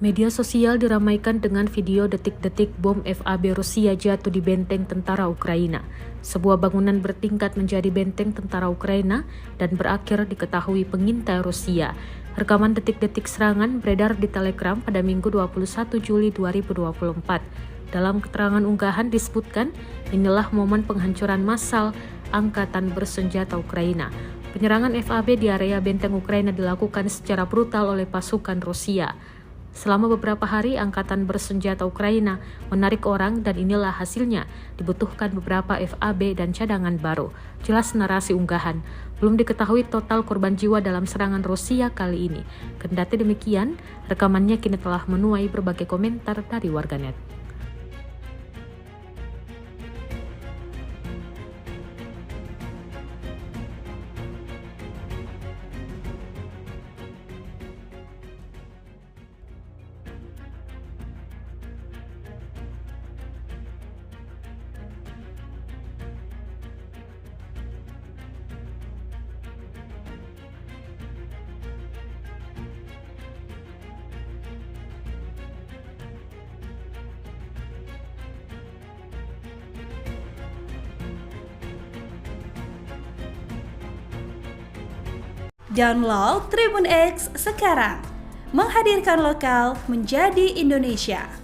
Media sosial diramaikan dengan video detik-detik bom FAB Rusia jatuh di benteng tentara Ukraina. Sebuah bangunan bertingkat menjadi benteng tentara Ukraina dan berakhir diketahui pengintai Rusia. Rekaman detik-detik serangan beredar di Telegram pada Minggu 21 Juli 2024. Dalam keterangan unggahan disebutkan, inilah momen penghancuran massal Angkatan Bersenjata Ukraina. Penyerangan FAB di area benteng Ukraina dilakukan secara brutal oleh pasukan Rusia. Selama beberapa hari, Angkatan Bersenjata Ukraina menarik orang dan inilah hasilnya. Dibutuhkan beberapa FAB dan cadangan baru. Jelas narasi unggahan. Belum diketahui total korban jiwa dalam serangan Rusia kali ini. Kendati demikian, rekamannya kini telah menuai berbagai komentar dari warganet. Download Tribun X sekarang, menghadirkan lokal menjadi Indonesia.